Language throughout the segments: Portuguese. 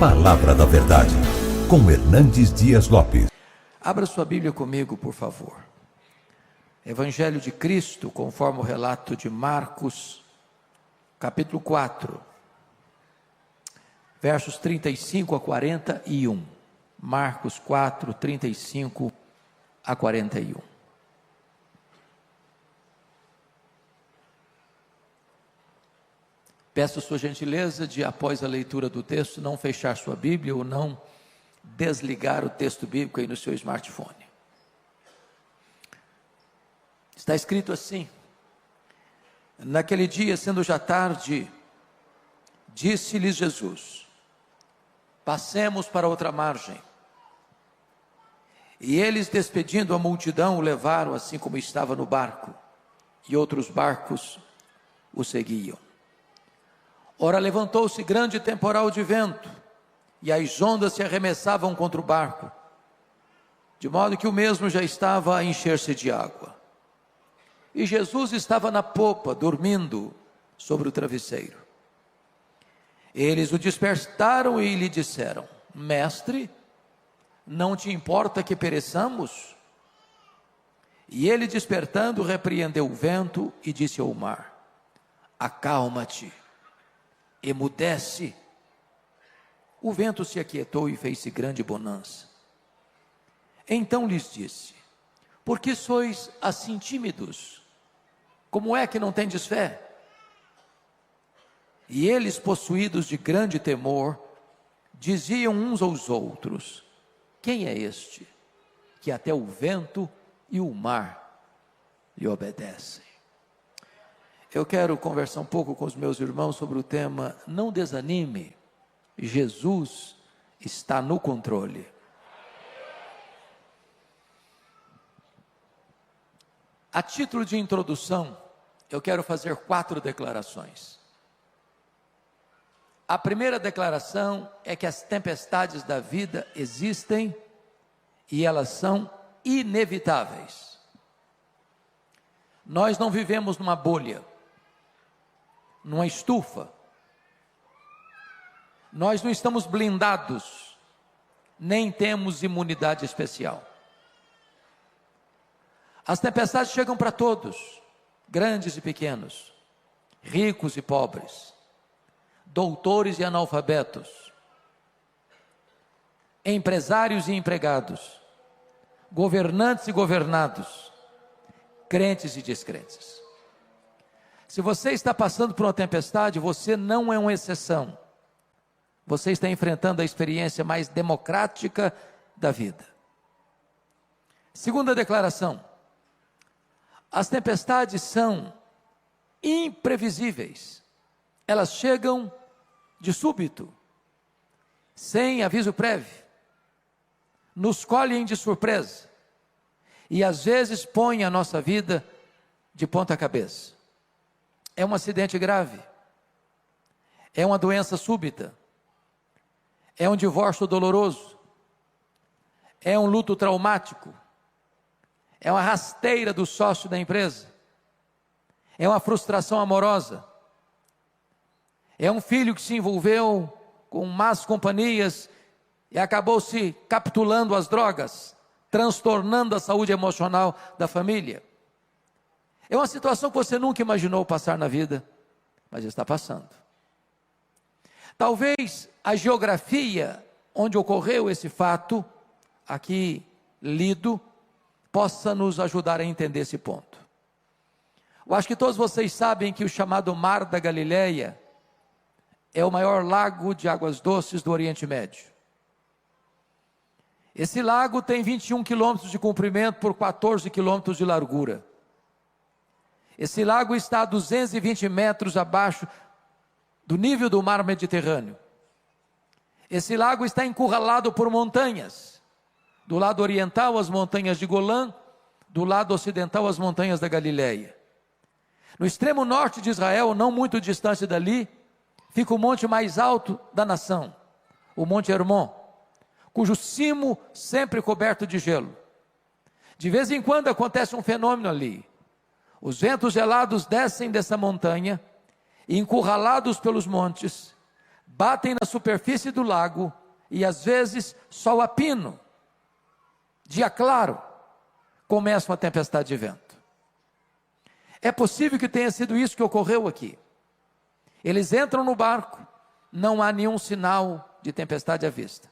Palavra da Verdade, com Hernandes Dias Lopes. Abra sua Bíblia comigo, por favor. Evangelho de Cristo, conforme o relato de Marcos, capítulo 4, versos 35 a 41. Marcos 4, 35 a 41. Peço sua gentileza de, após a leitura do texto, não fechar sua Bíblia ou não desligar o texto bíblico aí no seu smartphone. Está escrito assim: naquele dia, sendo já tarde, disse-lhes Jesus: passemos para outra margem. E eles, despedindo a multidão, o levaram assim como estava no barco, e outros barcos o seguiam. Ora, levantou-se grande temporal de vento, e as ondas se arremessavam contra o barco, de modo que o mesmo já estava a encher-se de água. E Jesus estava na popa, dormindo sobre o travesseiro. Eles o despertaram e lhe disseram: Mestre, não te importa que pereçamos? E ele, despertando, repreendeu o vento e disse ao mar: acalma-te, emudece. O vento se aquietou e fez-se grande bonança. Então lhes disse: por que sois assim tímidos? Como é que não tendes fé? E eles, possuídos de grande temor, diziam uns aos outros: quem é este, que até o vento e o mar lhe obedecem? Eu quero conversar um pouco com os meus irmãos sobre o tema: não desanime, Jesus está no controle. A título de introdução, eu quero fazer 4 declarações. A primeira declaração é que as tempestades da vida existem e elas são inevitáveis. Nós não vivemos numa bolha, numa estufa. Nós não estamos blindados, nem temos imunidade especial. As tempestades chegam para todos, grandes e pequenos, ricos e pobres, doutores e analfabetos, empresários e empregados, governantes e governados, crentes e descrentes. Se você está passando por uma tempestade, você não é uma exceção. Você está enfrentando a experiência mais democrática da vida. Segunda declaração: as tempestades são imprevisíveis. Elas chegam de súbito, sem aviso prévio, nos colhem de surpresa e às vezes põem a nossa vida de ponta cabeça. É um acidente grave, é uma doença súbita, é um divórcio doloroso, é um luto traumático, é uma rasteira do sócio da empresa, é uma frustração amorosa, é um filho que se envolveu com más companhias e acabou se capitulando às drogas, transtornando a saúde emocional da família. É uma situação que você nunca imaginou passar na vida, mas está passando. Talvez a geografia onde ocorreu esse fato, aqui lido, possa nos ajudar a entender esse ponto. Eu acho que todos vocês sabem que o chamado Mar da Galileia é o maior lago de águas doces do Oriente Médio. Esse lago tem 21 quilômetros de comprimento por 14 quilômetros de largura. Esse lago está a 220 metros abaixo do nível do mar Mediterrâneo. Esse lago está encurralado por montanhas. Do lado oriental, as montanhas de Golã, do lado ocidental, as montanhas da Galileia. No extremo norte de Israel, não muito distante dali, fica o monte mais alto da nação, o Monte Hermon, cujo cimo sempre coberto de gelo. De vez em quando acontece um fenômeno ali. Os ventos gelados descem dessa montanha, e encurralados pelos montes, batem na superfície do lago e às vezes sol a pino. Dia claro, começa uma tempestade de vento. É possível que tenha sido isso que ocorreu aqui. Eles entram no barco, não há nenhum sinal de tempestade à vista.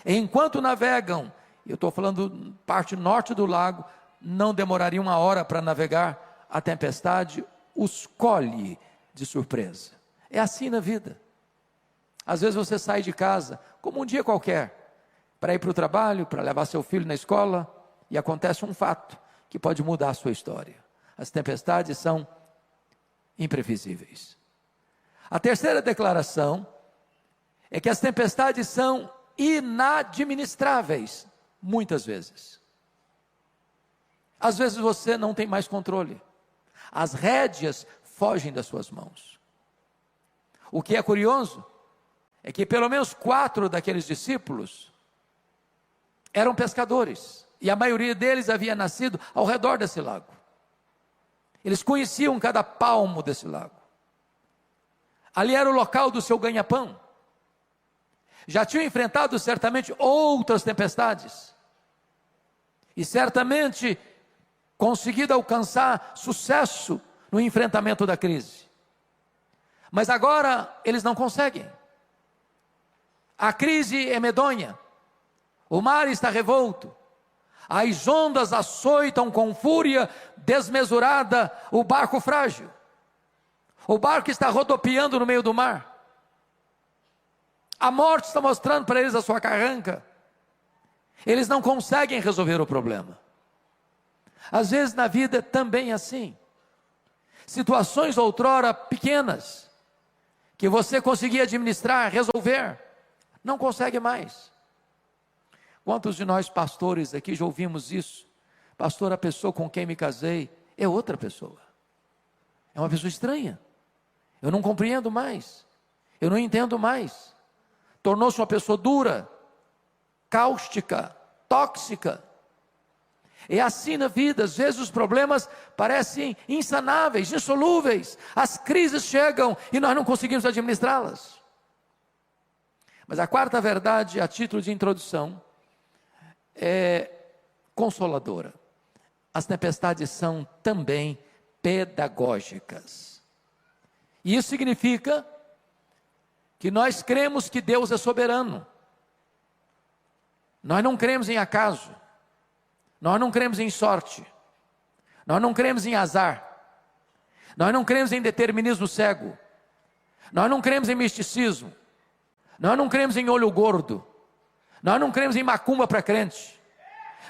Enquanto navegam, eu estou falando parte norte do lago, não demoraria 1 hora para navegar, a tempestade os colhe de surpresa. É assim na vida. Às vezes você sai de casa, como um dia qualquer, para ir para o trabalho, para levar seu filho na escola, e acontece um fato que pode mudar a sua história. As tempestades são imprevisíveis. A terceira declaração é que as tempestades são inadministráveis, muitas vezes. Às vezes você não tem mais controle. As rédeas fogem das suas mãos. O que é curioso é que pelo menos 4 daqueles discípulos eram pescadores, e a maioria deles havia nascido ao redor desse lago. Eles conheciam cada palmo desse lago. Ali era o local do seu ganha-pão. Já tinham enfrentado certamente outras tempestades, e certamente conseguido alcançar sucesso no enfrentamento da crise. Mas agora eles não conseguem. A crise é medonha, o mar está revolto, as ondas açoitam com fúria desmesurada o barco frágil. O barco está rodopiando no meio do mar. A morte está mostrando para eles a sua carranca. Eles não conseguem resolver o problema. Às vezes na vida também é assim. Situações outrora pequenas, que você conseguia administrar, resolver, não consegue mais. Quantos de nós pastores aqui já ouvimos isso? Pastor, a pessoa com quem me casei é outra pessoa. É uma pessoa estranha. Eu não compreendo mais. Eu não entendo mais. Tornou-se uma pessoa dura, cáustica, tóxica. É assim na vida. Às vezes os problemas parecem insanáveis, insolúveis. As crises chegam e nós não conseguimos administrá-las. Mas a quarta verdade, a título de introdução, é consoladora. As tempestades são também pedagógicas. E isso significa que nós cremos que Deus é soberano. Nós não cremos em acaso. Nós não cremos em sorte. Nós não cremos em azar. Nós não cremos em determinismo cego. Nós não cremos em misticismo. Nós não cremos em olho gordo. Nós não cremos em macumba para crente.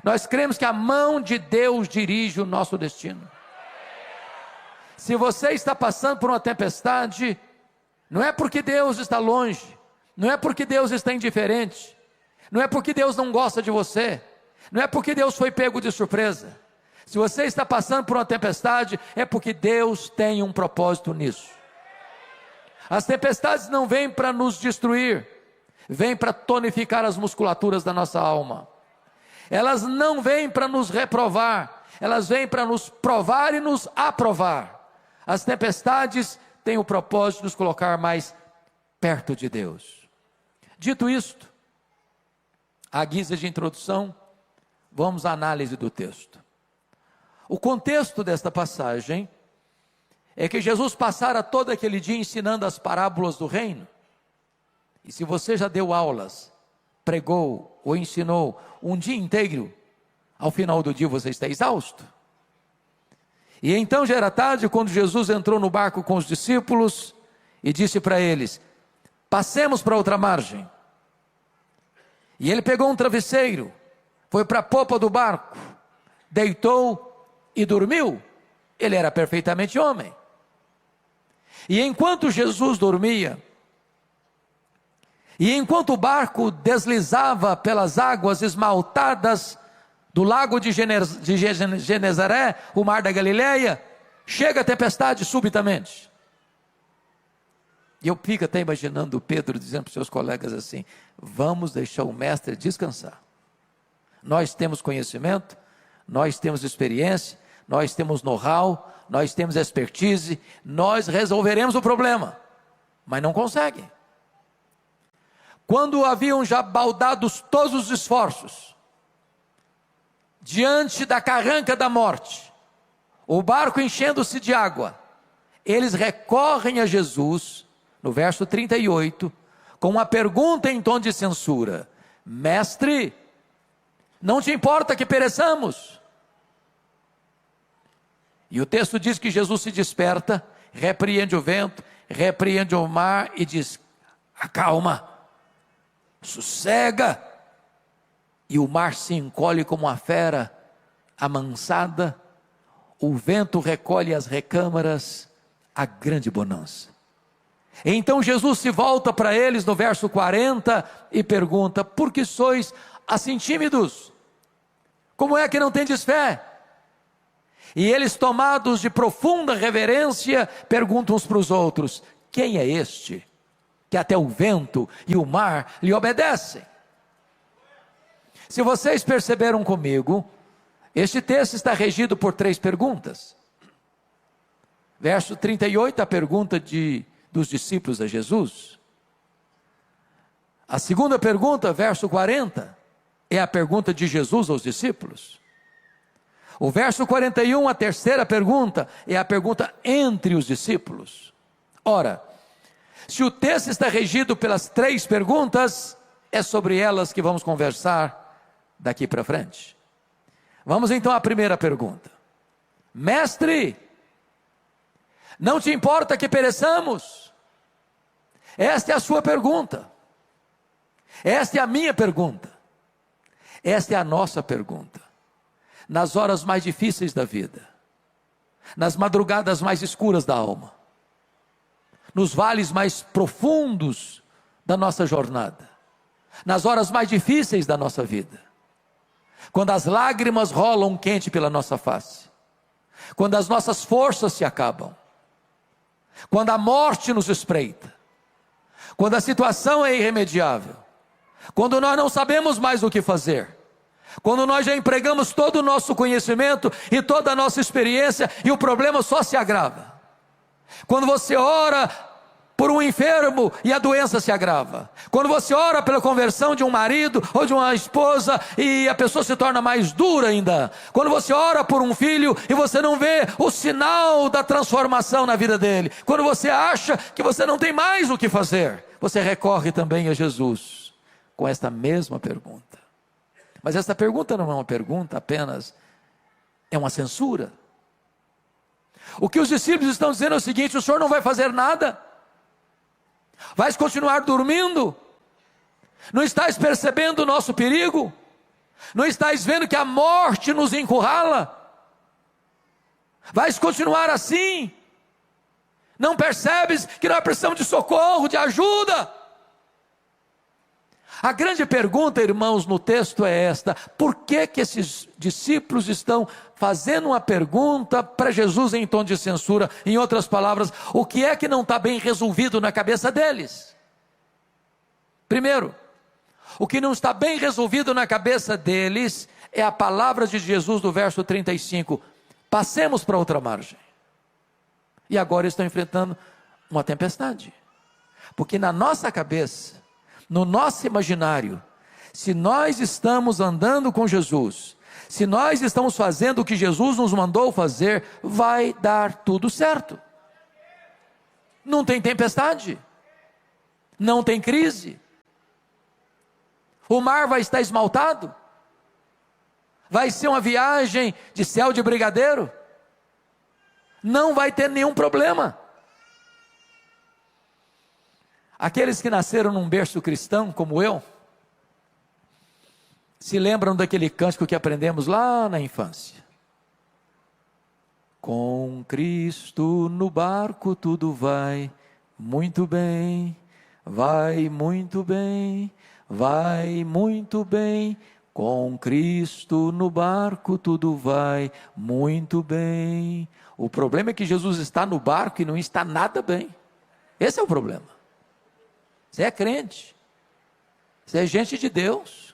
Nós cremos que a mão de Deus dirige o nosso destino. Se você está passando por uma tempestade, não é porque Deus está longe, não é porque Deus está indiferente, não é porque Deus não gosta de você, não é porque Deus foi pego de surpresa. Se você está passando por uma tempestade, é porque Deus tem um propósito nisso. As tempestades não vêm para nos destruir, vêm para tonificar as musculaturas da nossa alma. Elas não vêm para nos reprovar, elas vêm para nos provar e nos aprovar. As tempestades têm o propósito de nos colocar mais perto de Deus. Dito isto, à guisa de introdução, vamos à análise do texto. O contexto desta passagem é que Jesus passara todo aquele dia ensinando as parábolas do reino. E se você já deu aulas, pregou ou ensinou um dia inteiro, ao final do dia você está exausto. E então já era tarde quando Jesus entrou no barco com os discípulos e disse para eles: passemos para outra margem. E ele pegou um travesseiro, foi para a popa do barco, deitou e dormiu. Ele era perfeitamente homem. E enquanto Jesus dormia, e enquanto o barco deslizava pelas águas esmaltadas do lago de Genezaré, o mar da Galileia, chega a tempestade subitamente. E eu fico até imaginando Pedro dizendo para os seus colegas assim: vamos deixar o mestre descansar. Nós temos conhecimento, nós temos experiência, nós temos know-how, nós temos expertise, nós resolveremos o problema. Mas não conseguem. quando haviam já baldados todos os esforços, diante da carranca da morte, o barco enchendo-se de água, eles recorrem a Jesus, no verso 38, com uma pergunta em tom de censura: Mestre, não te importa que pereçamos? E o texto diz que Jesus se desperta, repreende o vento, repreende o mar e diz: acalma, sossega. E o mar se encolhe como uma fera amansada, o vento recolhe as recâmaras, a grande bonança. Então Jesus se volta para eles no verso 40 e pergunta: por que sois assim tímidos? Como é que não tendes fé? E eles, tomados de profunda reverência, perguntam uns para os outros: quem é este, que até o vento e o mar lhe obedecem? Se vocês perceberam comigo, este texto está regido por 3 perguntas. Verso 38, a pergunta dos discípulos a Jesus. A segunda pergunta, verso 40, é a pergunta de Jesus aos discípulos. O verso 41, a terceira pergunta, é a pergunta entre os discípulos. Ora, se o texto está regido pelas 3 perguntas, é sobre elas que vamos conversar daqui para frente. Vamos então à primeira pergunta: Mestre, não te importa que pereçamos? Esta é a sua pergunta. Esta é a minha pergunta. Esta é a nossa pergunta. Nas horas mais difíceis da vida, nas madrugadas mais escuras da alma, nos vales mais profundos da nossa jornada, nas horas mais difíceis da nossa vida, quando as lágrimas rolam quente pela nossa face, quando as nossas forças se acabam, quando a morte nos espreita, quando a situação é irremediável, quando nós não sabemos mais o que fazer, quando nós já empregamos todo o nosso conhecimento e toda a nossa experiência e o problema só se agrava, quando você ora por um enfermo e a doença se agrava, quando você ora pela conversão de um marido ou de uma esposa e a pessoa se torna mais dura ainda, quando você ora por um filho e você não vê o sinal da transformação na vida dele, quando você acha que você não tem mais o que fazer, você recorre também a Jesus com esta mesma pergunta. Mas esta pergunta não é uma pergunta apenas, é uma censura. O que os discípulos estão dizendo é o seguinte: o Senhor não vai fazer nada? Vais continuar dormindo? Não estás percebendo o nosso perigo? Não estás vendo que a morte nos encurrala? Vais continuar assim? Não percebes que nós precisamos de socorro, de ajuda? A grande pergunta, irmãos, no texto é esta: por que esses discípulos estão fazendo uma pergunta para Jesus em tom de censura? Em outras palavras, o que é que não está bem resolvido na cabeça deles? Primeiro, o que não está bem resolvido na cabeça deles é a palavra de Jesus do verso 35: passemos para outra margem. E agora estão enfrentando uma tempestade, porque na nossa cabeça, no nosso imaginário, se nós estamos andando com Jesus, se nós estamos fazendo o que Jesus nos mandou fazer, vai dar tudo certo. Não tem tempestade, não tem crise, o mar vai estar esmaltado, vai ser uma viagem de céu de brigadeiro, não vai ter nenhum problema. Aqueles que nasceram num berço cristão, como eu, se lembram daquele cântico que aprendemos lá na infância: com Cristo no barco tudo vai muito bem, vai muito bem, vai muito bem. Com Cristo no barco tudo vai muito bem. O problema é que Jesus está no barco e não está nada bem. Esse é o problema. Você é crente, você é gente de Deus,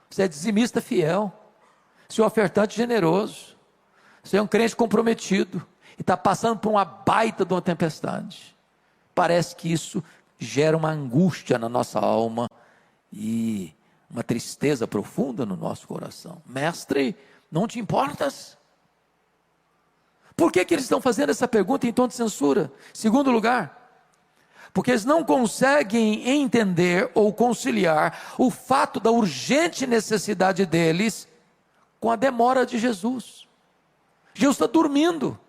você é dizimista fiel, você é um ofertante generoso, você é um crente comprometido e está passando por uma baita de uma tempestade. Parece que isso gera uma angústia na nossa alma e uma tristeza profunda no nosso coração. Mestre, não te importas? Por que eles estão fazendo essa pergunta em tom de censura? Segundo lugar, porque eles não conseguem entender ou conciliar o fato da urgente necessidade deles com a demora de Jesus. Jesus está dormindo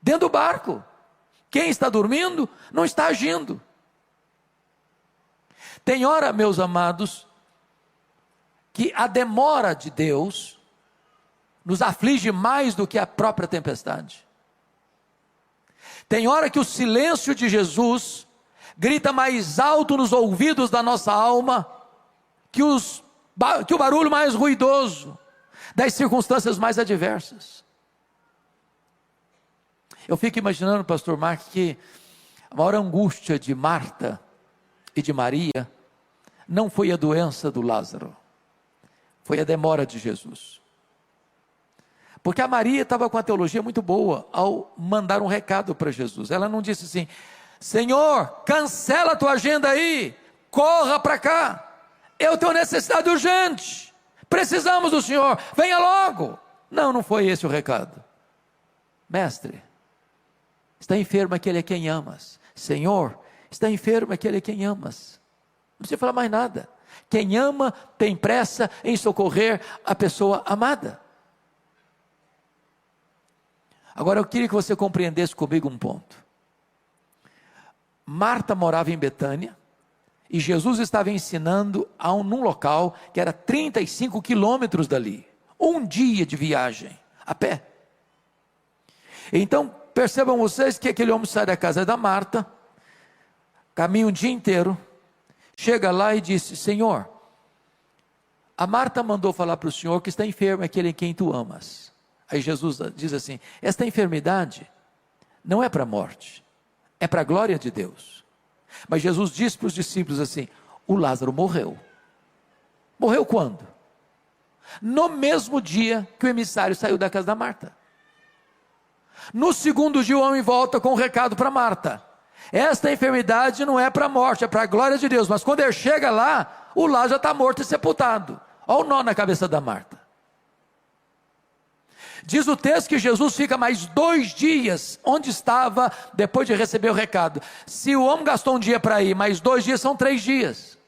dentro do barco. Quem está dormindo não está agindo. Tem hora, meus amados, que a demora de Deus nos aflige mais do que a própria tempestade. Tem hora que o silêncio de Jesus grita mais alto nos ouvidos da nossa alma que o barulho mais ruidoso das circunstâncias mais adversas. Eu fico imaginando, pastor Marcos, que a maior angústia de Marta e de Maria não foi a doença do Lázaro, foi a demora de Jesus. Porque a Maria estava com a teologia muito boa ao mandar um recado para Jesus. Ela não disse assim: Senhor, cancela a tua agenda aí, corra para cá, eu tenho necessidade urgente, precisamos do Senhor, venha logo. Não foi esse o recado. Mestre, está enfermo aquele a quem amas. Senhor, está enfermo aquele a quem amas. Não precisa falar mais nada. Quem ama tem pressa em socorrer a pessoa amada. Agora eu queria que você compreendesse comigo um ponto. Marta morava em Betânia e Jesus estava ensinando num local que era 35 quilômetros dali. Um dia de viagem, a pé. Então percebam vocês que aquele homem sai da casa da Marta, caminha um dia inteiro, chega lá e disse: Senhor, a Marta mandou falar para o Senhor que está enfermo aquele em quem tu amas. Aí Jesus diz assim: esta enfermidade não é para a morte, é para a glória de Deus. Mas Jesus disse para os discípulos assim: o Lázaro morreu. Morreu quando? No mesmo dia que o emissário saiu da casa da Marta. No segundo dia o homem volta com um recado para Marta: esta enfermidade não é para a morte, é para a glória de Deus. Mas quando ele chega lá, o Lázaro já está morto e sepultado. Olha o nó na cabeça da Marta. Diz o texto que Jesus fica mais 2 dias onde estava depois de receber o recado. Se o homem gastou um dia para ir, mais 2 dias são 3 dias.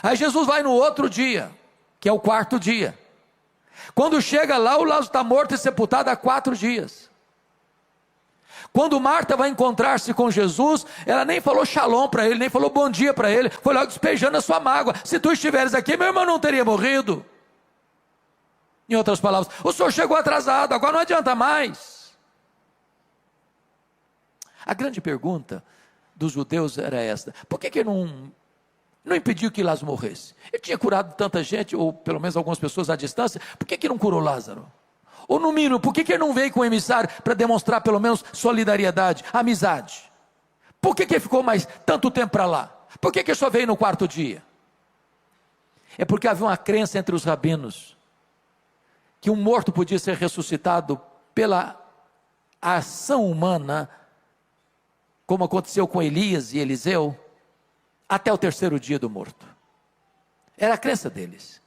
Aí Jesus vai no outro dia, que é o 4º dia. Quando chega lá, o Lázaro está morto e sepultado há 4 dias. Quando Marta vai encontrar-se com Jesus, ela nem falou shalom para ele, nem falou bom dia para ele, foi logo despejando a sua mágoa. Se tu estiveres aqui, meu irmão não teria morrido. Em outras palavras, o senhor chegou atrasado, agora não adianta mais. A grande pergunta dos judeus era esta: por que não impediu que Lázaro morresse? Ele tinha curado tanta gente, ou pelo menos algumas pessoas à distância, por que não curou Lázaro? Ou no mínimo, por que ele não veio com o emissário para demonstrar pelo menos solidariedade, amizade? Por que ele ficou mais tanto tempo para lá? Por que ele só veio no 4º dia? É porque havia uma crença entre os rabinos que um morto podia ser ressuscitado pela ação humana, como aconteceu com Elias e Eliseu, até o 3º dia do morto. Era a crença deles.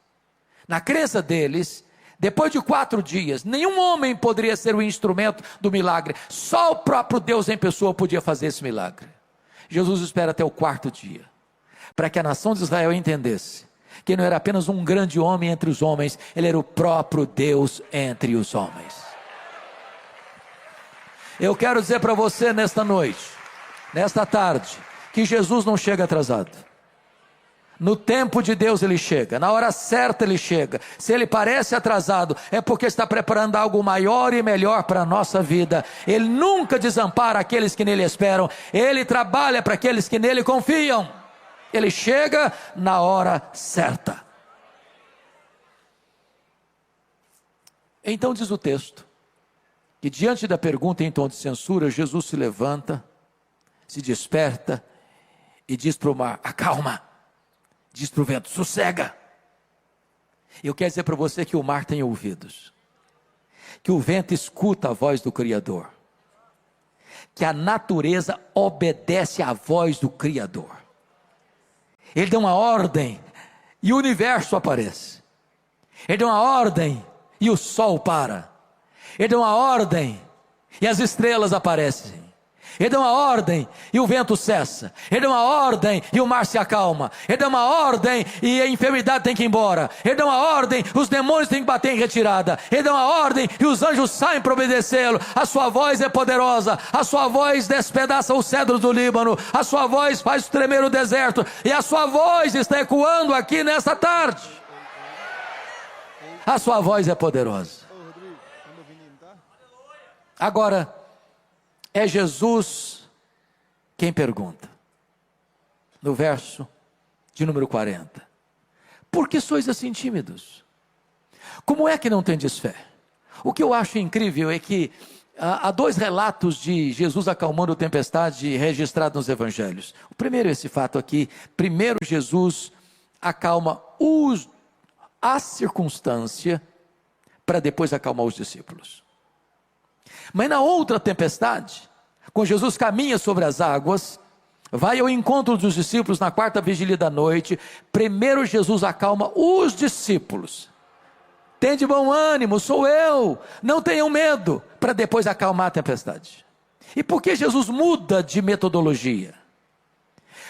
Na crença deles, depois de 4 dias, nenhum homem poderia ser o instrumento do milagre, só o próprio Deus em pessoa podia fazer esse milagre. Jesus espera até o 4º dia, para que a nação de Israel entendesse que não era apenas um grande homem entre os homens, ele era o próprio Deus entre os homens. Eu quero dizer para você nesta noite, nesta tarde, que Jesus não chega atrasado. No tempo de Deus ele chega, na hora certa ele chega. Se ele parece atrasado, é porque está preparando algo maior e melhor para a nossa vida. Ele nunca desampara aqueles que nele esperam, ele trabalha para aqueles que nele confiam. Ele chega na hora certa. Então diz o texto, que diante da pergunta em tom de censura, Jesus se levanta, se desperta e diz para o mar: acalma. Diz para o vento: sossega. Eu quero dizer para você que o mar tem ouvidos, que o vento escuta a voz do Criador, que a natureza obedece à voz do Criador. Ele deu uma ordem e o universo aparece. Ele deu uma ordem e o sol para. Ele deu uma ordem e as estrelas aparecem. Ele deu uma ordem e o vento cessa. Ele deu uma ordem e o mar se acalma. Ele deu uma ordem e a enfermidade tem que ir embora. Ele deu uma ordem, os demônios têm que bater em retirada. Ele deu uma ordem e os anjos saem para obedecê-lo. A sua voz é poderosa. A sua voz despedaça os cedros do Líbano. A sua voz faz tremer o deserto. E a sua voz está ecoando aqui nesta tarde. A sua voz é poderosa. Agora, é Jesus quem pergunta, no verso de número 40, por que sois assim tímidos? Como é que não tendes fé? O que eu acho incrível é que há dois relatos de Jesus acalmando a tempestade registrados nos evangelhos. O primeiro é esse fato aqui. Primeiro Jesus acalma a circunstância para depois acalmar os discípulos. Mas na outra tempestade, quando Jesus caminha sobre as águas, vai ao encontro dos discípulos na quarta vigília da noite, primeiro Jesus acalma os discípulos. Tende bom ânimo, sou eu, não tenham medo, para depois acalmar a tempestade. E por que Jesus muda de metodologia?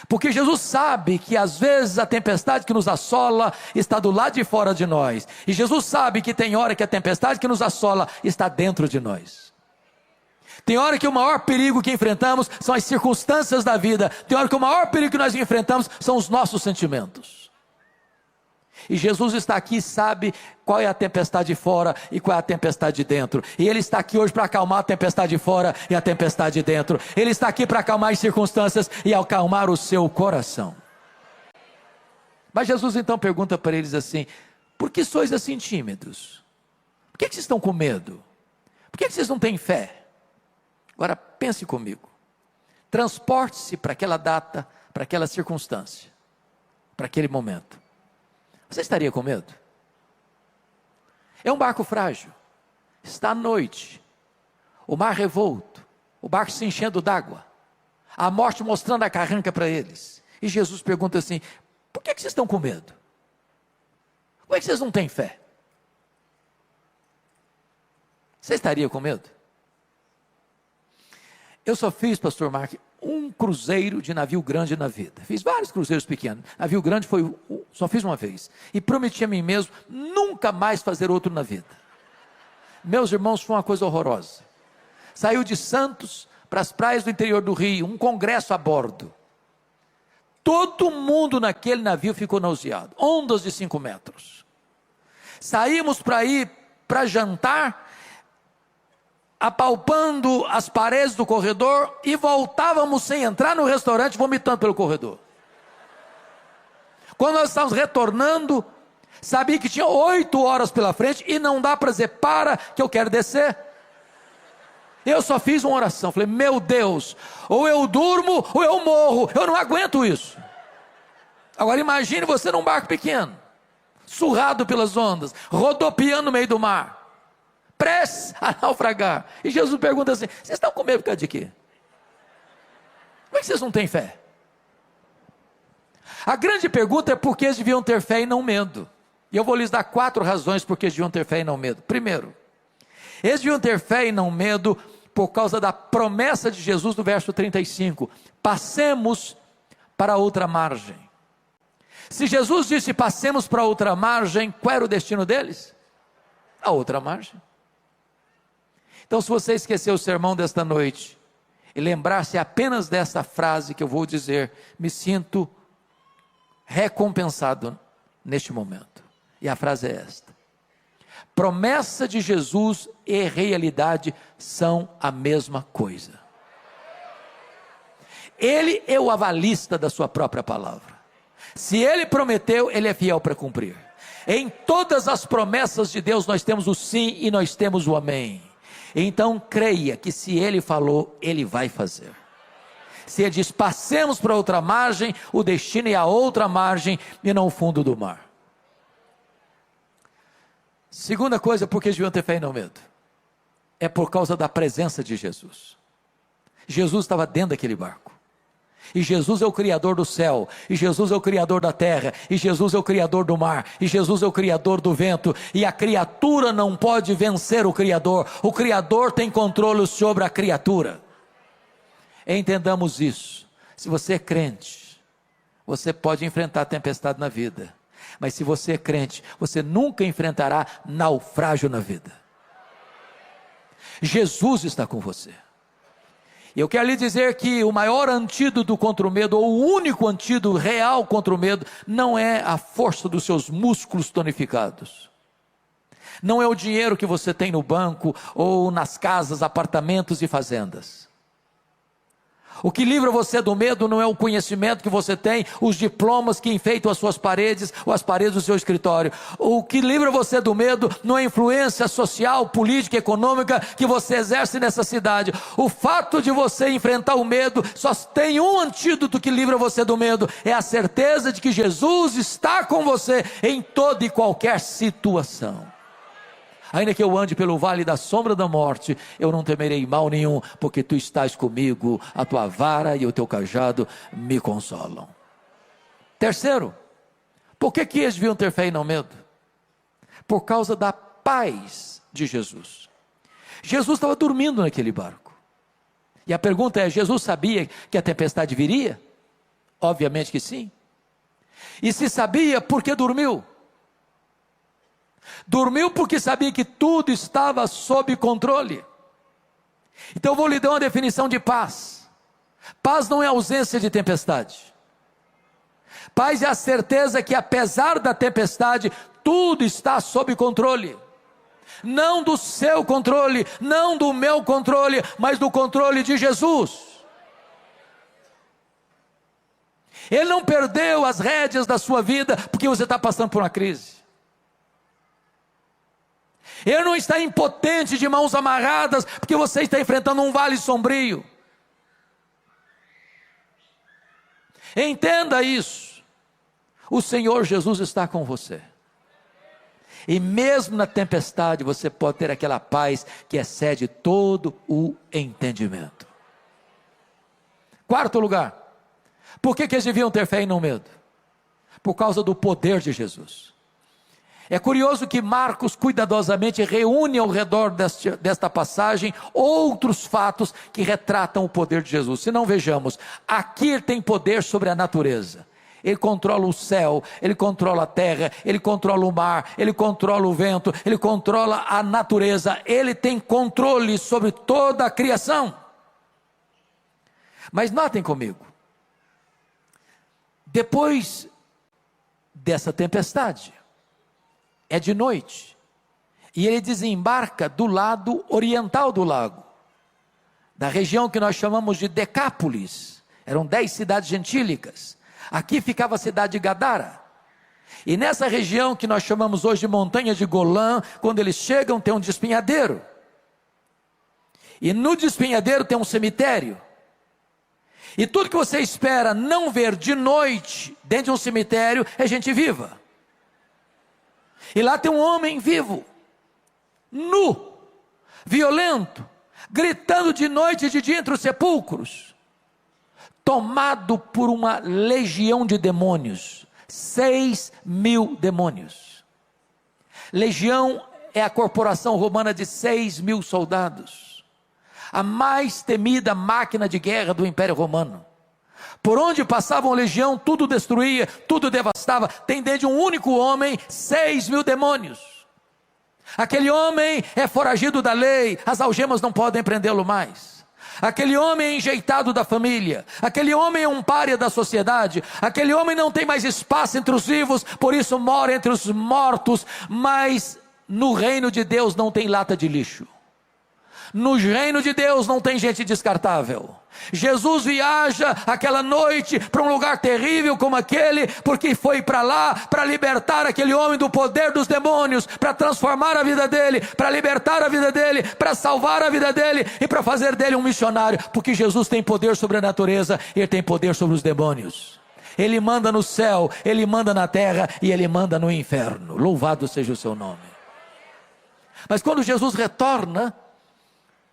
Porque Jesus sabe que às vezes a tempestade que nos assola está do lado de fora de nós. E Jesus sabe que tem hora que a tempestade que nos assola está dentro de nós. Tem hora que o maior perigo que enfrentamos são as circunstâncias da vida. Tem hora que o maior perigo que nós enfrentamos são os nossos sentimentos. E Jesus está aqui e sabe qual é a tempestade de fora e qual é a tempestade de dentro. E Ele está aqui hoje para acalmar a tempestade de fora e a tempestade de dentro. Ele está aqui para acalmar as circunstâncias e acalmar o seu coração. Mas Jesus então pergunta para eles assim: por que sois assim tímidos? Por que vocês estão com medo? Por que vocês não têm fé? Agora pense comigo, transporte-se para aquela data, para aquela circunstância, para aquele momento. Você estaria com medo? É um barco frágil, está à noite, o mar revolto, o barco se enchendo d'água, a morte mostrando a carranca para eles. E Jesus pergunta assim: por que vocês estão com medo? Como é que vocês não têm fé? Você estaria com medo? Eu só fiz, pastor Mark, um cruzeiro de navio grande na vida. Fiz vários cruzeiros pequenos. Navio grande só fiz uma vez. E prometi a mim mesmo nunca mais fazer outro na vida. Meus irmãos, foi uma coisa horrorosa. Saiu de Santos para as praias do interior do Rio, um congresso a bordo. Todo mundo naquele navio ficou nauseado. Ondas de 5 metros. Saímos para ir para jantar, apalpando as paredes do corredor, e voltávamos sem entrar no restaurante, vomitando pelo corredor. Quando nós estávamos retornando, sabia que tinha 8 horas pela frente, e não dá para dizer: para que eu quero descer. Eu só fiz uma oração, falei: meu Deus, ou eu durmo ou eu morro, eu não aguento isso. Agora imagine você num barco pequeno, surrado pelas ondas, rodopiando no meio do mar, prestes a naufragar. E Jesus pergunta assim: vocês estão com medo por causa de quê? Como é que vocês não têm fé? A grande pergunta é por que eles deviam ter fé e não medo. E eu vou lhes dar 4 razões por que eles deviam ter fé e não medo. Primeiro, eles deviam ter fé e não medo por causa da promessa de Jesus no verso 35: passemos para outra margem. Se Jesus disse passemos para outra margem, qual era o destino deles? A outra margem. Então, se você esquecer o sermão desta noite e lembrar-se apenas dessa frase que eu vou dizer, me sinto recompensado neste momento. E a frase é esta: promessa de Jesus e realidade são a mesma coisa. Ele é o avalista da sua própria palavra. Se Ele prometeu, Ele é fiel para cumprir. Em todas as promessas de Deus nós temos o sim e nós temos o amém. Então creia que se Ele falou, Ele vai fazer. Se Ele diz passemos para outra margem, o destino é a outra margem e não o fundo do mar. Segunda coisa, por que eles deviam ter fé e não medo? É por causa da presença de Jesus. Jesus estava dentro daquele barco. E Jesus é o Criador do céu, e Jesus é o Criador da terra, e Jesus é o Criador do mar, e Jesus é o Criador do vento, e a criatura não pode vencer o Criador tem controle sobre a criatura. Entendamos isso. Se você é crente, você pode enfrentar a tempestade na vida, mas se você é crente, você nunca enfrentará naufrágio na vida. Jesus está com você. Eu quero lhe dizer que o maior antídoto contra o medo, ou o único antídoto real contra o medo, não é a força dos seus músculos tonificados. Não é o dinheiro que você tem no banco, ou nas casas, apartamentos e fazendas. O que livra você do medo não é o conhecimento que você tem, os diplomas que enfeitam as suas paredes, ou as paredes do seu escritório. O que livra você do medo não é a influência social, política, econômica que você exerce nessa cidade. O fato de você enfrentar o medo, só tem um antídoto que livra você do medo, é a certeza de que Jesus está com você em toda e qualquer situação. Ainda que eu ande pelo vale da sombra da morte, eu não temerei mal nenhum, porque tu estás comigo, a tua vara e o teu cajado me consolam. Terceiro, por que eles deviam ter fé e não medo? Por causa da paz de Jesus. Jesus estava dormindo naquele barco. E a pergunta é, Jesus sabia que a tempestade viria? Obviamente que sim. E se sabia, por que dormiu? Dormiu porque sabia que tudo estava sob controle. Então eu vou lhe dar uma definição de paz. Paz não é ausência de tempestade. Paz é a certeza que apesar da tempestade, tudo está sob controle. Não do seu controle, não do meu controle, mas do controle de Jesus. Ele não perdeu as rédeas da sua vida porque você está passando por uma crise. Ele não está impotente de mãos amarradas porque você está enfrentando um vale sombrio. Entenda isso. O Senhor Jesus está com você. E mesmo na tempestade você pode ter aquela paz que excede todo o entendimento. Quarto lugar. Por que eles deviam ter fé e não medo? Por causa do poder de Jesus. É curioso que Marcos cuidadosamente reúne ao redor desta passagem outros fatos que retratam o poder de Jesus. Se não vejamos, aqui ele tem poder sobre a natureza. Ele controla o céu, ele controla a terra, ele controla o mar, ele controla o vento, ele controla a natureza, ele tem controle sobre toda a criação. Mas notem comigo, depois dessa tempestade, é de noite, e ele desembarca do lado oriental do lago, da região que nós chamamos de Decápolis. Eram 10 cidades gentílicas. Aqui ficava a cidade de Gadara, e nessa região que nós chamamos hoje de montanha de Golã, quando eles chegam tem um despenhadeiro, e no despenhadeiro tem um cemitério, e tudo que você espera não ver de noite dentro de um cemitério é gente viva. E lá tem um homem vivo, nu, violento, gritando de noite e de dia entre os sepulcros, tomado por uma legião de demônios, 6.000 demônios. Legião é a corporação romana de 6.000 soldados, a mais temida máquina de guerra do Império Romano. Por onde passava uma legião, tudo destruía, tudo devastava. Tem dentro de um único homem 6.000 demônios. Aquele homem é foragido da lei, as algemas não podem prendê-lo mais. Aquele homem é enjeitado da família, aquele homem é um pária da sociedade, aquele homem não tem mais espaço entre os vivos, por isso mora entre os mortos. Mas no reino de Deus não tem lata de lixo. No reino de Deus não tem gente descartável. Jesus viaja aquela noite para um lugar terrível como aquele, porque foi para lá para libertar aquele homem do poder dos demônios, para transformar a vida dele, para libertar a vida dele, para salvar a vida dele e para fazer dele um missionário, porque Jesus tem poder sobre a natureza, ele tem poder sobre os demônios. Ele manda no céu, ele manda na terra e ele manda no inferno. Louvado seja o seu nome. Mas quando Jesus retorna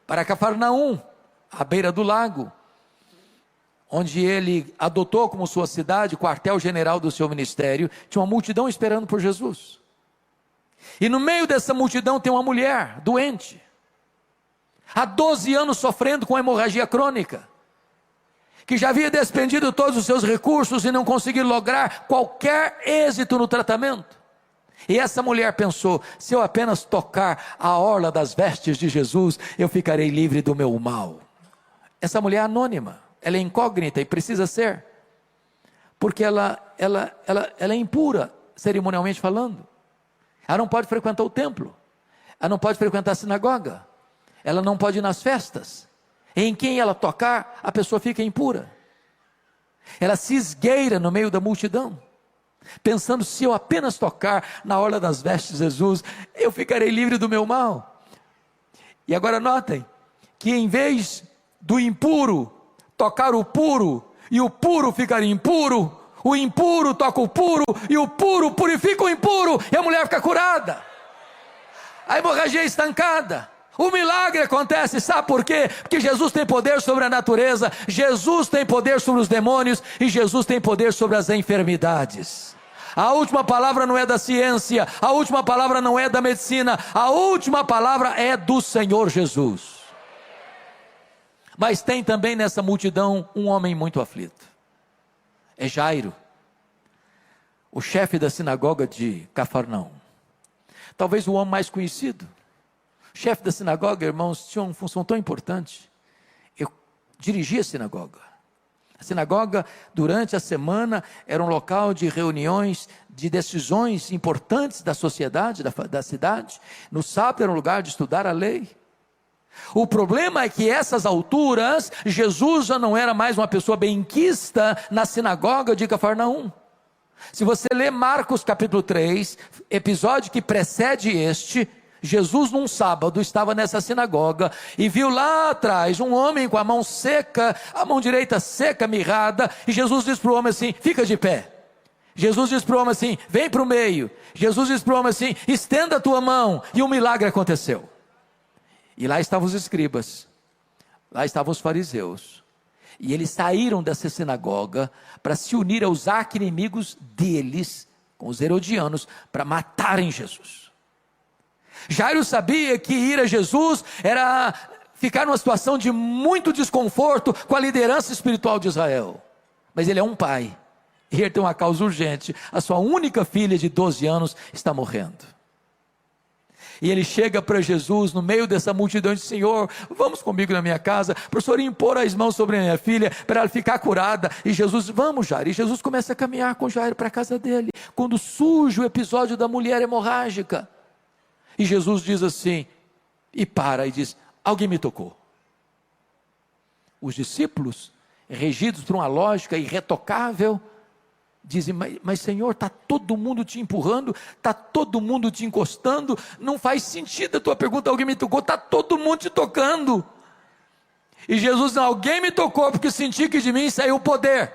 para Cafarnaum, à beira do lago, onde ele adotou como sua cidade, quartel-general do seu ministério, tinha uma multidão esperando por Jesus. E no meio dessa multidão tem uma mulher doente, há 12 anos sofrendo com hemorragia crônica, que já havia despendido todos os seus recursos e não conseguiu lograr qualquer êxito no tratamento. E essa mulher pensou: se eu apenas tocar a orla das vestes de Jesus, eu ficarei livre do meu mal. Essa mulher é anônima, ela é incógnita e precisa ser, porque ela é impura, cerimonialmente falando. Ela não pode frequentar o templo, ela não pode frequentar a sinagoga, ela não pode ir nas festas. Em quem ela tocar, a pessoa fica impura. Ela se esgueira no meio da multidão, pensando: se eu apenas tocar na orla das vestes de Jesus, eu ficarei livre do meu mal. E agora notem, que em vez do impuro tocar o puro, e o puro ficar impuro, o impuro toca o puro, e o puro purifica o impuro, e a mulher fica curada. A hemorragia é estancada. O milagre acontece, sabe por quê? Porque Jesus tem poder sobre a natureza, Jesus tem poder sobre os demônios, e Jesus tem poder sobre as enfermidades. A última palavra não é da ciência, a última palavra não é da medicina, a última palavra é do Senhor Jesus. Mas tem também nessa multidão um homem muito aflito, é Jairo, o chefe da sinagoga de Cafarnaum, talvez o homem mais conhecido. O chefe da sinagoga, irmãos, tinha uma função tão importante. Eu dirigia a sinagoga. A sinagoga, durante a semana, era um local de reuniões, de decisões importantes da sociedade, da cidade. No sábado era um lugar de estudar a lei. O problema é que essas alturas, Jesus já não era mais uma pessoa benquista na sinagoga de Cafarnaum. Se você ler Marcos capítulo 3, episódio que precede este, Jesus num sábado estava nessa sinagoga e viu lá atrás um homem com a mão seca, a mão direita seca, mirrada, e Jesus diz para o homem assim: fica de pé. Jesus diz para o homem assim: vem para o meio. Jesus diz para o homem assim: estenda a tua mão, e um milagre aconteceu. E lá estavam os escribas, lá estavam os fariseus, e eles saíram dessa sinagoga para se unir aos arqui-inimigos deles, com os herodianos, para matarem Jesus. Jairo sabia que ir a Jesus era ficar numa situação de muito desconforto com a liderança espiritual de Israel, mas ele é um pai, e ele tem uma causa urgente. A sua única filha de 12 anos está morrendo. E ele chega para Jesus no meio dessa multidão e diz: Senhor, vamos comigo na minha casa, para o Senhor impor as mãos sobre a minha filha, para ela ficar curada. E Jesus: vamos, Jairo. E Jesus começa a caminhar com Jairo para a casa dele, quando surge o episódio da mulher hemorrágica. E Jesus diz assim, e para, e diz: alguém me tocou. Os discípulos, regidos por uma lógica irretocável, dizem: mas Senhor, está todo mundo te empurrando, está todo mundo te encostando, não faz sentido a tua pergunta: alguém me tocou? Está todo mundo te tocando. E Jesus: não, alguém me tocou, porque senti que de mim saiu o poder.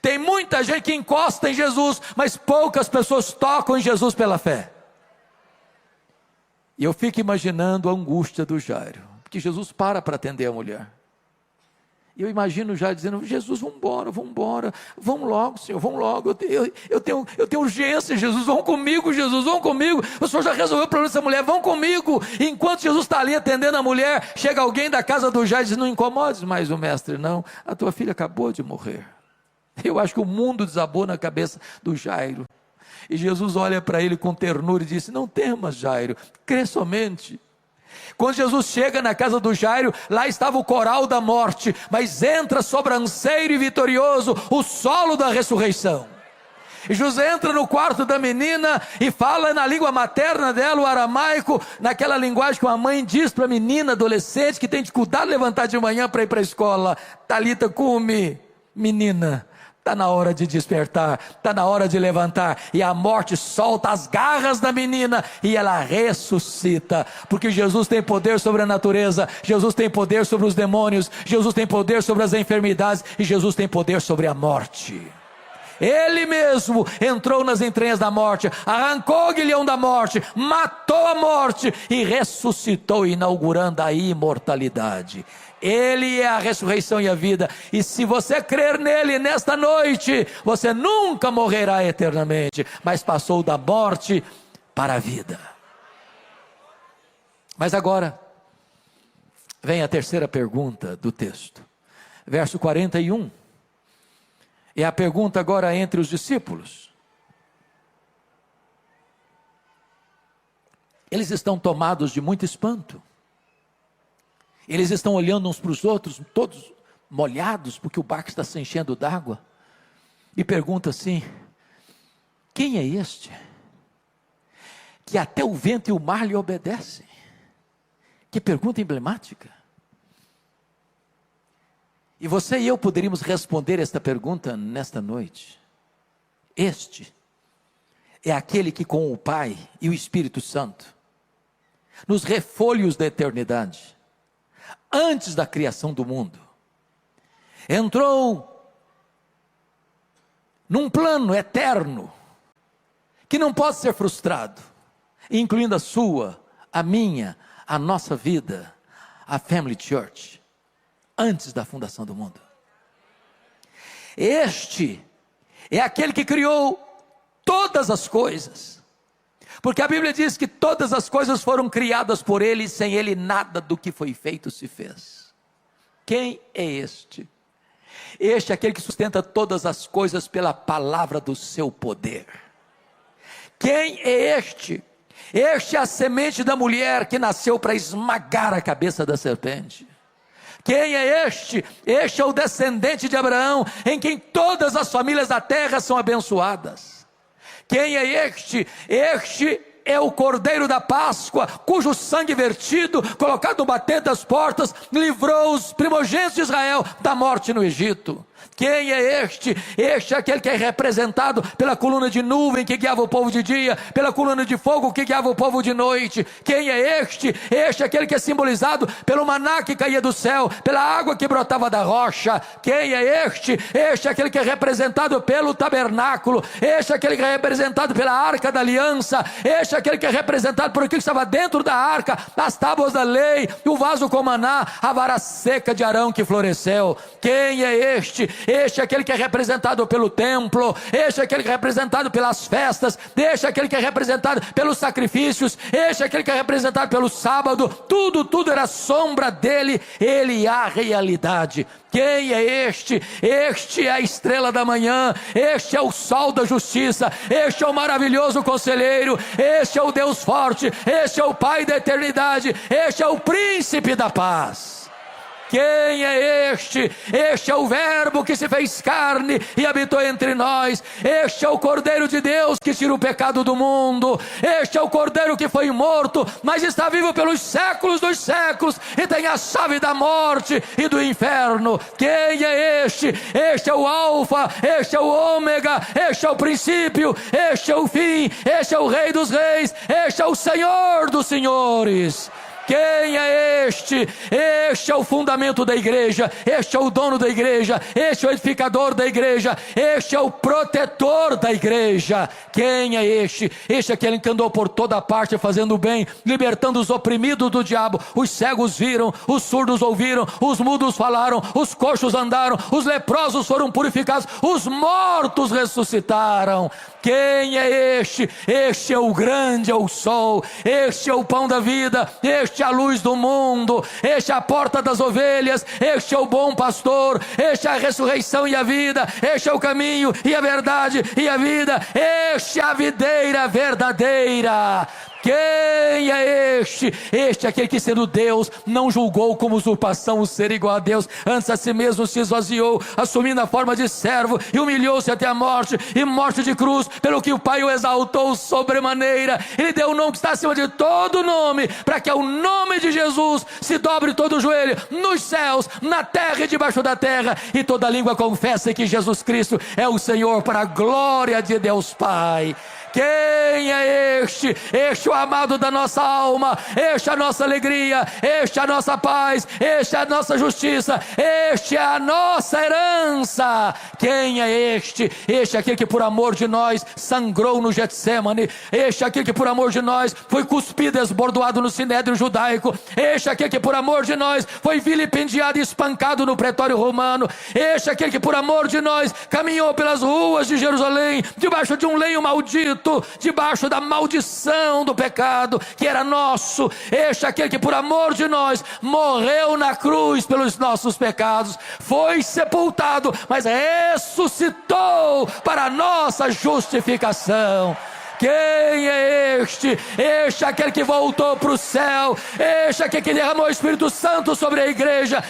Tem muita gente que encosta em Jesus, mas poucas pessoas tocam em Jesus pela fé. E eu fico imaginando a angústia do Jairo, porque Jesus para atender a mulher. E eu imagino o Jairo dizendo: Jesus, vamos embora, vamos logo, Senhor, vamos logo, eu tenho urgência, Jesus, vão comigo, Jesus, vão comigo, o Senhor já resolveu o problema dessa mulher, vão comigo. E enquanto Jesus está ali atendendo a mulher, chega alguém da casa do Jairo e diz: não incomodes mais o mestre, não, a tua filha acabou de morrer. Eu acho que o mundo desabou na cabeça do Jairo. E Jesus olha para ele com ternura e disse: não temas, Jairo, crê somente. Quando Jesus chega na casa do Jairo, lá estava o coral da morte, mas entra sobranceiro e vitorioso o solo da ressurreição. E Jesus entra no quarto da menina e fala na língua materna dela, o aramaico, naquela linguagem que uma mãe diz para a menina adolescente que tem dificuldade de levantar de manhã para ir para a escola: Talita cumi, menina, está na hora de despertar, está na hora de levantar. E a morte solta as garras da menina e ela ressuscita, porque Jesus tem poder sobre a natureza, Jesus tem poder sobre os demônios, Jesus tem poder sobre as enfermidades, e Jesus tem poder sobre a morte. Ele mesmo entrou nas entranhas da morte, arrancou o aguilhão da morte, matou a morte e ressuscitou, inaugurando a imortalidade. Ele é a ressurreição e a vida, e se você crer nele nesta noite, você nunca morrerá eternamente, mas passou da morte para a vida. Mas agora, vem a terceira pergunta do texto, verso 41. É a pergunta agora entre os discípulos. Eles estão tomados de muito espanto. Eles estão olhando uns para os outros, todos molhados, porque o barco está se enchendo d'água. E pergunta assim: quem é este? Que até o vento e o mar lhe obedecem. Que pergunta emblemática. E você e eu poderíamos responder esta pergunta nesta noite. Este é aquele que com o Pai e o Espírito Santo, nos refólhios da eternidade, antes da criação do mundo, entrou num plano eterno, que não pode ser frustrado, incluindo a sua, a minha, a nossa vida, a Family Church, antes da fundação do mundo. Este é aquele que criou todas as coisas, porque a Bíblia diz que todas as coisas foram criadas por ele, e sem ele nada do que foi feito se fez. Quem é este? Este é aquele que sustenta todas as coisas pela palavra do seu poder. Quem é este? Este é a semente da mulher que nasceu para esmagar a cabeça da serpente. Quem é este? Este é o descendente de Abraão, em quem todas as famílias da terra são abençoadas. Quem é este? Este é o Cordeiro da Páscoa, cujo sangue vertido, colocado no batente das portas, livrou os primogênitos de Israel da morte no Egito. Quem é este? Este é aquele que é representado pela coluna de nuvem que guiava o povo de dia, pela coluna de fogo que guiava o povo de noite. Quem é este? Este é aquele que é simbolizado pelo maná que caía do céu, pela água que brotava da rocha. Quem é este? Este é aquele que é representado pelo tabernáculo. Este é aquele que é representado pela arca da aliança. Este é aquele que é representado por aquilo que estava dentro da arca, as tábuas da lei, o vaso com maná, a vara seca de Arão que floresceu. Quem é este? Este é aquele que é representado pelo templo. Este é aquele que é representado pelas festas. Este é aquele que é representado pelos sacrifícios. Este é aquele que é representado pelo sábado. Tudo era sombra dele. Ele é a realidade. Quem é este? Este é a estrela da manhã. Este é o sol da justiça. Este é o maravilhoso conselheiro. Este é o Deus forte. Este é o Pai da eternidade. Este é o príncipe da paz. Quem é este? Este é o verbo que se fez carne e habitou entre nós. Este é o Cordeiro de Deus que tira o pecado do mundo. Este é o Cordeiro que foi morto, mas está vivo pelos séculos dos séculos e tem a chave da morte e do inferno. Quem é este? Este é o Alfa, este é o Ômega, este é o princípio, este é o fim, este é o Rei dos reis, este é o Senhor dos senhores. Quem é este? Este é o fundamento da igreja, este é o dono da igreja, este é o edificador da igreja, este é o protetor da igreja. Quem é este? Este é aquele que andou por toda parte fazendo o bem, libertando os oprimidos do diabo. Os cegos viram, os surdos ouviram, os mudos falaram, os coxos andaram, os leprosos foram purificados, os mortos ressuscitaram. Quem é este? Este é o grande, é o sol, este é o pão da vida, este é a luz do mundo, este é a porta das ovelhas, este é o bom pastor, este é a ressurreição e a vida, este é o caminho e a verdade e a vida, este é a videira verdadeira. Quem é este? Este é aquele que, sendo Deus, não julgou como usurpação o ser igual a Deus, antes a si mesmo se esvaziou, assumindo a forma de servo e humilhou-se até a morte, e morte de cruz, pelo que o Pai o exaltou sobremaneira. Ele deu o nome que está acima de todo nome, para que ao nome de Jesus se dobre todo o joelho, nos céus, na terra e debaixo da terra, e toda língua confesse que Jesus Cristo é o Senhor, para a glória de Deus Pai. Quem é este? Este é o amado da nossa alma, este é a nossa alegria, este é a nossa paz, este é a nossa justiça, este é a nossa herança. Quem é este? Este é aquele que por amor de nós sangrou no Getsêmane, este é aquele que por amor de nós foi cuspido e esbordoado no sinédrio judaico, este é aquele que por amor de nós foi vilipendiado e espancado no pretório romano, este é aquele que por amor de nós caminhou pelas ruas de Jerusalém, debaixo de um lenho maldito, debaixo da maldição do pecado que era nosso. Este é aquele que por amor de nós morreu na cruz pelos nossos pecados, foi sepultado, mas ressuscitou para a nossa justificação. Quem é este? Este é aquele que voltou para o céu, este é aquele que derramou o Espírito Santo sobre a igreja,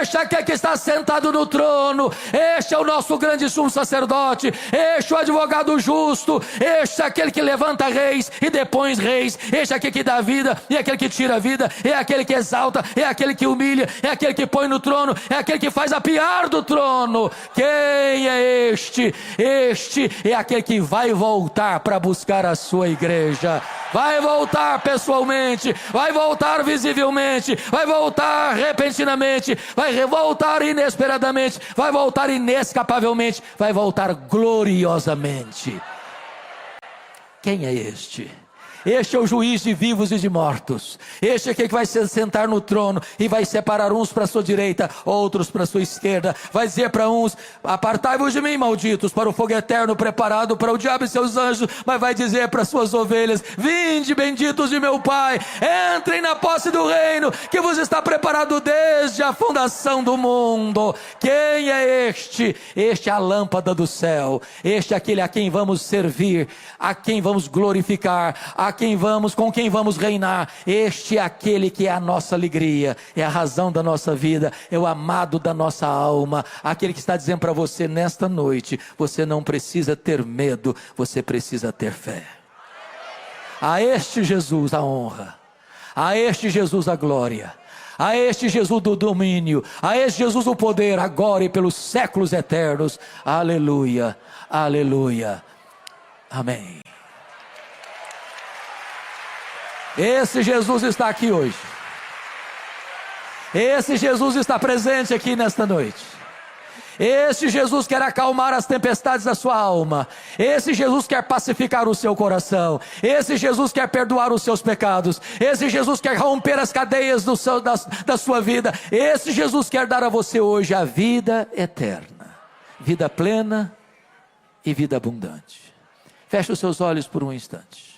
este é aquele que está sentado no trono, este é o nosso grande sumo sacerdote, este é o advogado justo, este é aquele que levanta reis e depõe reis, este é aquele que dá vida e é aquele que tira a vida, é aquele que exalta, é aquele que humilha, é aquele que põe no trono, é aquele que faz apiar do trono. Quem é este? Este é aquele que vai voltar para buscar a sua igreja, vai voltar pessoalmente, vai voltar visivelmente, vai voltar repentinamente, vai voltar inesperadamente, vai voltar inescapavelmente, vai voltar gloriosamente. Quem é este? Este é o juiz de vivos e de mortos. Este é aquele que vai se sentar no trono e vai separar uns para a sua direita, outros para a sua esquerda. Vai dizer para uns: apartai-vos de mim, malditos, para o fogo eterno preparado para o diabo e seus anjos. Mas vai dizer para as suas ovelhas: vinde, benditos de meu Pai, entrem na posse do reino que vos está preparado desde a fundação do mundo. Quem é este? Este é a lâmpada do céu. Este é aquele a quem vamos servir, a quem vamos glorificar, com quem vamos reinar. Este é aquele que é a nossa alegria, é a razão da nossa vida, é o amado da nossa alma, aquele que está dizendo para você nesta noite: você não precisa ter medo, você precisa ter fé. A este Jesus a honra, a este Jesus a glória, a este Jesus do domínio, a este Jesus o poder, agora e pelos séculos eternos. Aleluia, aleluia, amém. Esse Jesus está aqui hoje. Esse Jesus está presente aqui nesta noite. Esse Jesus quer acalmar as tempestades da sua alma. Esse Jesus quer pacificar o seu coração. Esse Jesus quer perdoar os seus pecados. Esse Jesus quer romper as cadeias da sua vida. Esse Jesus quer dar a você hoje a vida eterna, vida plena e vida abundante. Feche os seus olhos por um instante.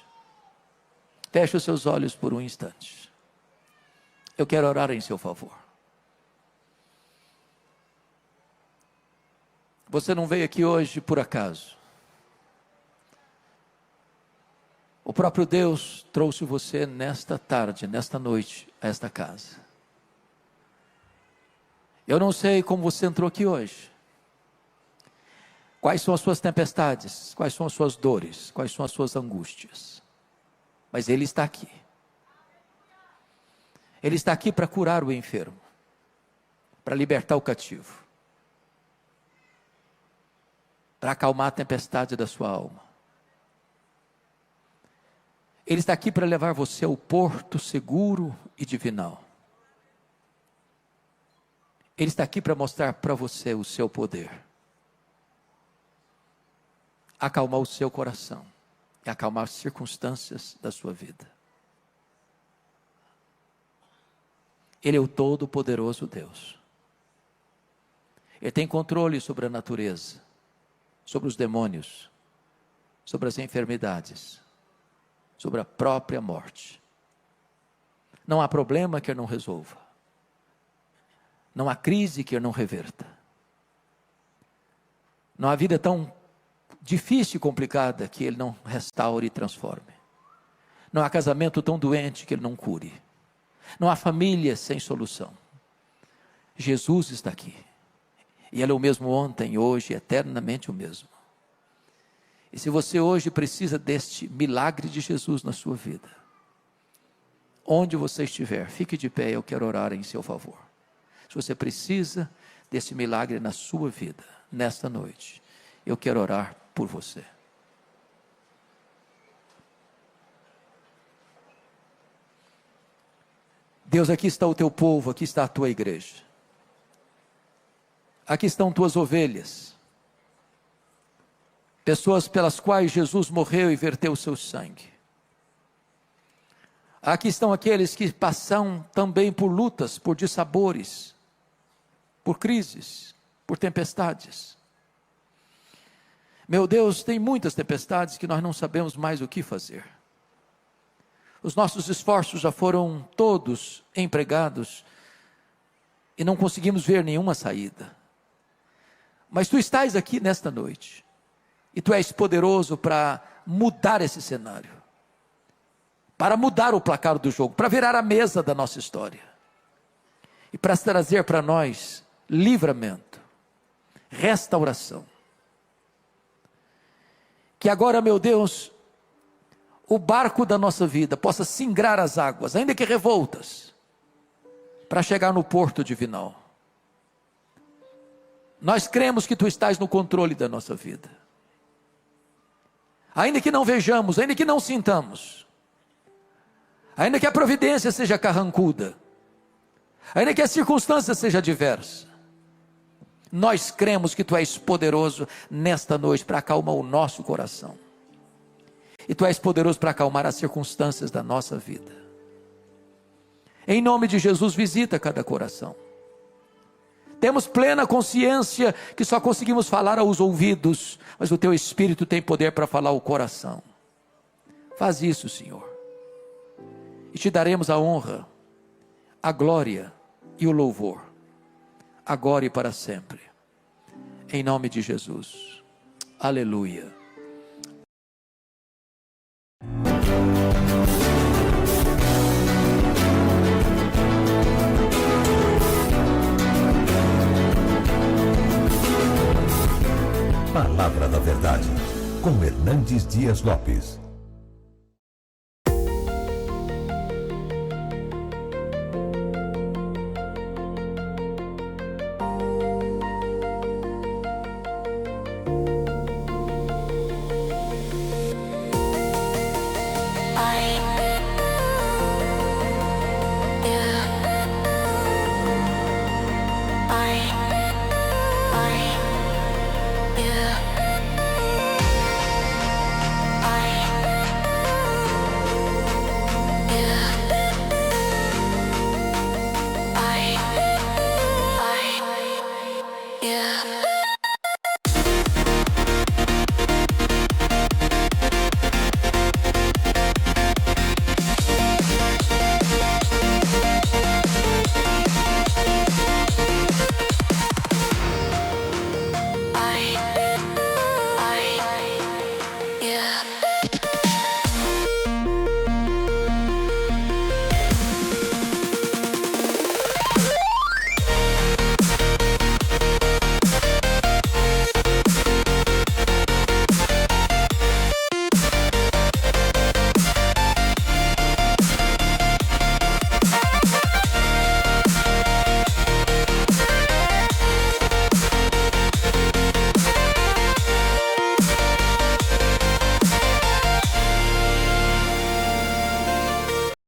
Feche os seus olhos por um instante. Eu quero orar em seu favor. Você não veio aqui hoje por acaso. O próprio Deus trouxe você nesta tarde, nesta noite, a esta casa. Eu não sei como você entrou aqui hoje. Quais são as suas tempestades? Quais são as suas dores? Quais são as suas angústias? Mas Ele está aqui. Ele está aqui para curar o enfermo, para libertar o cativo, para acalmar a tempestade da sua alma. Ele está aqui para levar você ao porto seguro e divinal. Ele está aqui para mostrar para você o seu poder, acalmar o seu coração e acalmar as circunstâncias da sua vida. Ele é o todo-poderoso Deus. Ele tem controle sobre a natureza, sobre os demônios, sobre as enfermidades, sobre a própria morte. Não há problema que Ele não resolva. Não há crise que Ele não reverta. Não há vida tão difícil e complicada que Ele não restaure e transforme. Não há casamento tão doente que Ele não cure. Não há família sem solução. Jesus está aqui. E Ele é o mesmo ontem, hoje, eternamente o mesmo. E se você hoje precisa deste milagre de Jesus na sua vida, onde você estiver, fique de pé, eu quero orar em seu favor. Se você precisa desse milagre na sua vida, nesta noite, eu quero orar por você. Deus, aqui está o teu povo, aqui está a tua igreja. Aqui estão tuas ovelhas. Pessoas pelas quais Jesus morreu e verteu o seu sangue. Aqui estão aqueles que passam também por lutas, por dissabores, por crises, por tempestades. Meu Deus, tem muitas tempestades que nós não sabemos mais o que fazer. Os nossos esforços já foram todos empregados e não conseguimos ver nenhuma saída. Mas tu estás aqui nesta noite e tu és poderoso para mudar esse cenário, para mudar o placar do jogo, para virar a mesa da nossa história e para trazer para nós livramento, restauração. Que agora, meu Deus, o barco da nossa vida possa singrar as águas, ainda que revoltas, para chegar no porto divinal. Nós cremos que tu estás no controle da nossa vida. Ainda que não vejamos, ainda que não sintamos, ainda que a providência seja carrancuda, ainda que a circunstância seja adversa, nós cremos que tu és poderoso nesta noite para acalmar o nosso coração. E tu és poderoso para acalmar as circunstâncias da nossa vida. Em nome de Jesus, visita cada coração. Temos plena consciência que só conseguimos falar aos ouvidos, mas o teu Espírito tem poder para falar ao coração. Faz isso, Senhor. E te daremos a honra, a glória e o louvor, agora e para sempre. Em nome de Jesus. Aleluia. Palavra da Verdade, com Hernandes Dias Lopes.